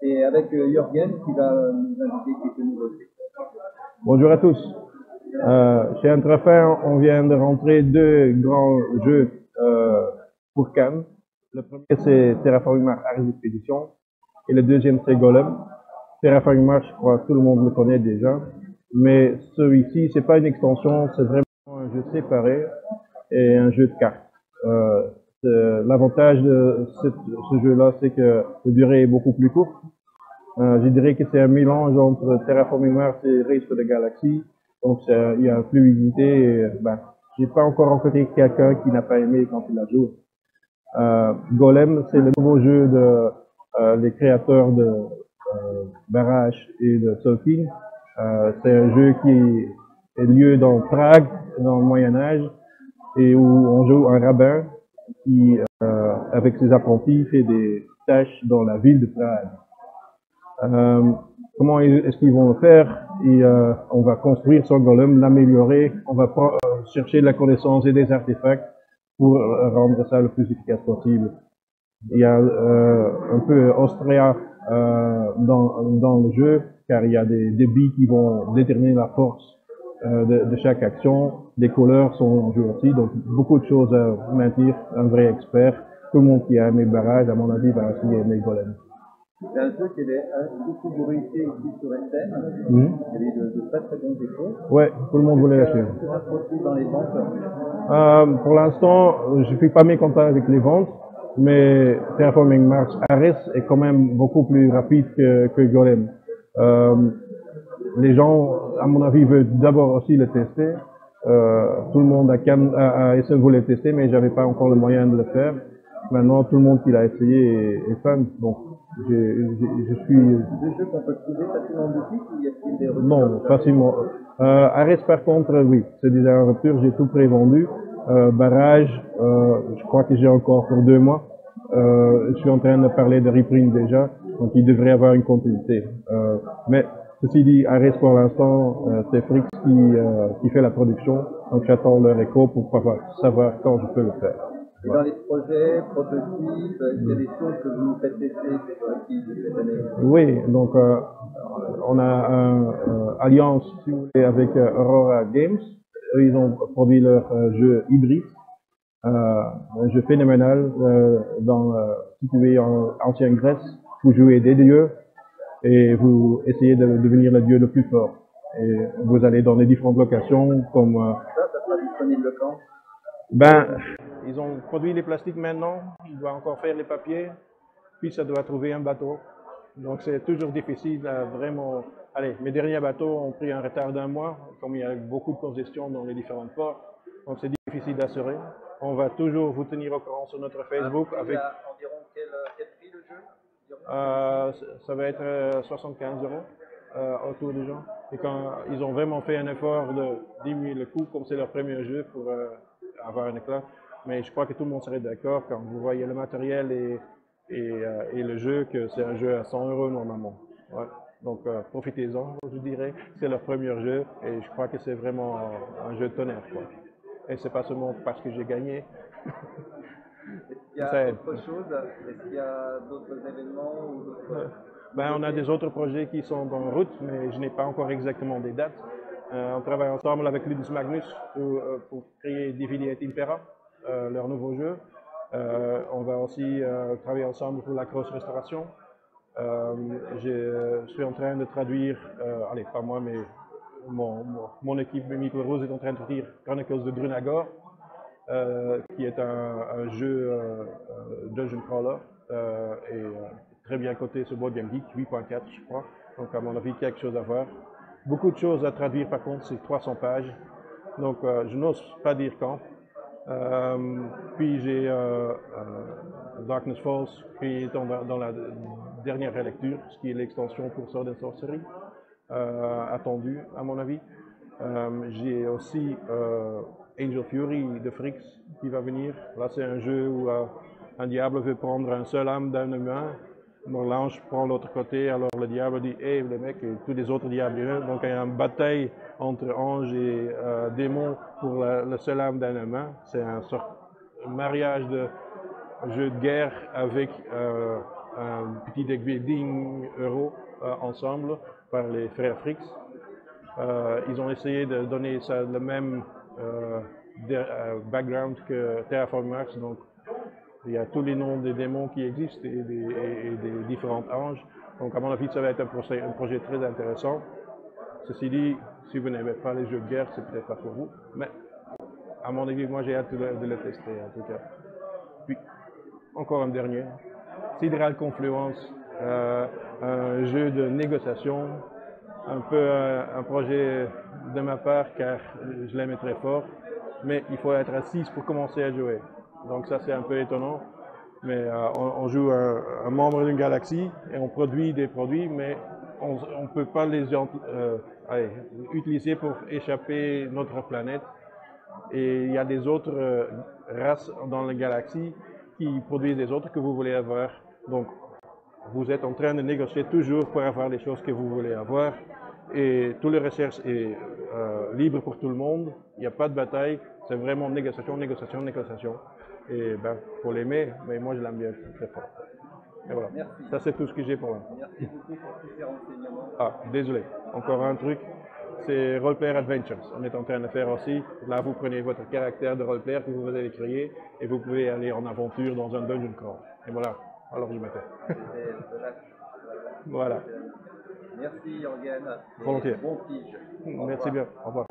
et avec Jürgen qui va nous inviter quelques nouveautés. Bonjour à tous. Chez Intrafin, on vient de rentrer deux grands jeux pour Cannes. Le premier, c'est Terraforming Mars Ares Expedition et le deuxième, c'est Golem. Terraforming Mars, je crois que tout le monde le connaît déjà, mais celui-ci, c'est pas une extension, c'est vraiment un jeu séparé et un jeu de cartes. L'avantage de ce jeu-là, c'est que la durée est beaucoup plus courte. Je dirais que c'est un mélange entre Terraforming Mars et Race for the Galaxy. Donc, il y a une fluidité. Et, j'ai pas encore rencontré quelqu'un qui n'a pas aimé quand il a joué. Golem, c'est le nouveau jeu de les créateurs de Barrage et de Tolkien. C'est un jeu qui est lieu dans Prague, dans le Moyen-Âge, et où on joue un rabbin qui, avec ses apprentis, fait des tâches dans la ville de Prague. Comment est-ce qu'ils vont le faire? On va construire son golem, l'améliorer, on va chercher de la connaissance et des artefacts pour rendre ça le plus efficace possible. Il y a un peu Austria dans le jeu, car il y a des billes qui vont déterminer la force de chaque action. Les couleurs sont en jeu aussi, donc beaucoup de choses à maintenir. Un vrai expert. Tout le monde qui a aimé Barrage, à mon avis, va aussi aimer Golem. C'est un jeu qui avait beaucoup bruité ici sur SM. Il y avait de très très bons échos. Ouais, tout le monde voulait l'acheter. Ça se retrouve dans les ventes. Pour l'instant, je suis pas mécontent avec les ventes, mais Terraforming Mars Ares est quand même beaucoup plus rapide que Golem. Les gens, à mon avis, veulent d'abord aussi le tester. Tout le monde à SM voulait le tester, mais j'avais pas encore le moyen de le faire. Maintenant, tout le monde qui l'a essayé est fan. Donc, je suis... Des jeux qu'on peut trouver facilement en boutique ou y a-t-il des ruptures? Non, facilement. Ares, par contre, oui, c'est déjà en rupture, j'ai tout prévendu. Barrage, je crois que j'ai encore pour 2 mois. Je suis en train de parler de reprint déjà, donc il devrait avoir une continuité. Mais ceci dit, Ares pour l'instant, c'est Frix qui fait la production, donc j'attends leur écho pour savoir quand je peux le faire. Et dans les projets, prototypes, il y a des choses que vous faites tester cette année? Oui, donc on a une alliance, si vous voulez, avec Aurora Games. Eux, ils ont produit leur jeu hybride, un jeu phénoménal situé en ancienne Grèce. Vous jouez des dieux et vous essayez de devenir le dieu le plus fort. Et vous allez dans les différentes locations comme... Ça sera disponible quand? Ils ont produit les plastiques maintenant, ils doivent encore faire les papiers, puis ça doit trouver un bateau. Donc c'est toujours difficile à vraiment... Allez, mes derniers bateaux ont pris un retard d'1 mois, comme il y a beaucoup de congestion dans les différents ports. Donc c'est difficile d'assurer. On va toujours vous tenir au courant sur notre Facebook. Il y a environ quel prix le jeu? Ça va être 75 € autour des gens. Et quand ils ont vraiment fait un effort de diminuer le coût, comme c'est leur premier jeu, pour avoir un éclat. Mais je crois que tout le monde serait d'accord quand vous voyez le matériel et le jeu, que c'est un jeu à 100 € normalement. Ouais. Donc profitez-en, je dirais. C'est leur premier jeu et je crois que c'est vraiment un jeu de tonnerre, quoi. Et c'est pas seulement parce que j'ai gagné. Est-ce qu'il y a autre chose? Est-ce qu'il y a d'autres événements ou d'autres... On a des autres projets qui sont en route, mais je n'ai pas encore exactement des dates. On travaille ensemble avec Ludus Magnus pour créer DVD et Impera, leur nouveau jeu. On va aussi travailler ensemble pour la Cross Restauration. Je suis en train de traduire, allez, pas moi, mais mon équipe Meeple Rose est en train de traduire Chronicles de Drunagor, qui est un jeu Dungeon Crawler, et très bien coté sur Board Game Geek, 8.4 je crois, donc à mon avis quelque chose à voir. Beaucoup de choses à traduire par contre, c'est 300 pages, donc je n'ose pas dire quand. Puis j'ai Darkness Falls qui est dans la dernière relecture, ce qui est l'extension pour Sword and Sorcery, attendue à mon avis. J'ai aussi Angel Fury de Frix qui va venir. Là c'est un jeu où un diable veut prendre un seul âme d'un humain. Donc l'ange prend l'autre côté, alors le diable dit « Hey les mecs », et tous les autres diables viennent. Donc il y a une bataille entre ange et démon pour le seul âme d'un humain. C'est un mariage de jeu de guerre avec un petit deck building euro ensemble par les frères Fricks. Ils ont essayé de donner ça le même background que Terraforming Mars, donc il y a tous les noms des démons qui existent et des différents anges. Donc à mon avis, ça va être un projet très intéressant. Ceci dit, si vous n'aimez pas les jeux de guerre, c'est peut-être pas pour vous, mais à mon avis, moi j'ai hâte de le tester en tout cas. Puis, encore un dernier, Sidereal Confluence, un jeu de négociation, un peu un projet de ma part car je l'aime très fort, mais il faut être à 6 pour commencer à jouer. Donc ça c'est un peu étonnant, mais on joue un membre d'une galaxie et on produit des produits, mais on ne peut pas les utiliser pour échapper notre planète. Et il y a des autres races dans la galaxie qui produisent des autres que vous voulez avoir. Donc vous êtes en train de négocier toujours pour avoir les choses que vous voulez avoir. Et toute la recherche est libre pour tout le monde. Il n'y a pas de bataille. C'est vraiment négociation, négociation, négociation. Et ben, faut l'aimer, mais moi je l'aime bien très fort. Et voilà. Merci. Ça c'est tout ce que j'ai pour l'instant. Merci beaucoup pour tous ces renseignements. Ah, désolé. Encore un truc. C'est Roleplayer Adventures. On est en train de faire aussi. Là, vous prenez votre caractère de roleplayer que vous allez créer et vous pouvez aller en aventure dans un dungeon crawl. Et voilà. Alors je m'étais. Voilà. Merci Jorgen. Volontiers. Bon pige. Merci bien. Au revoir.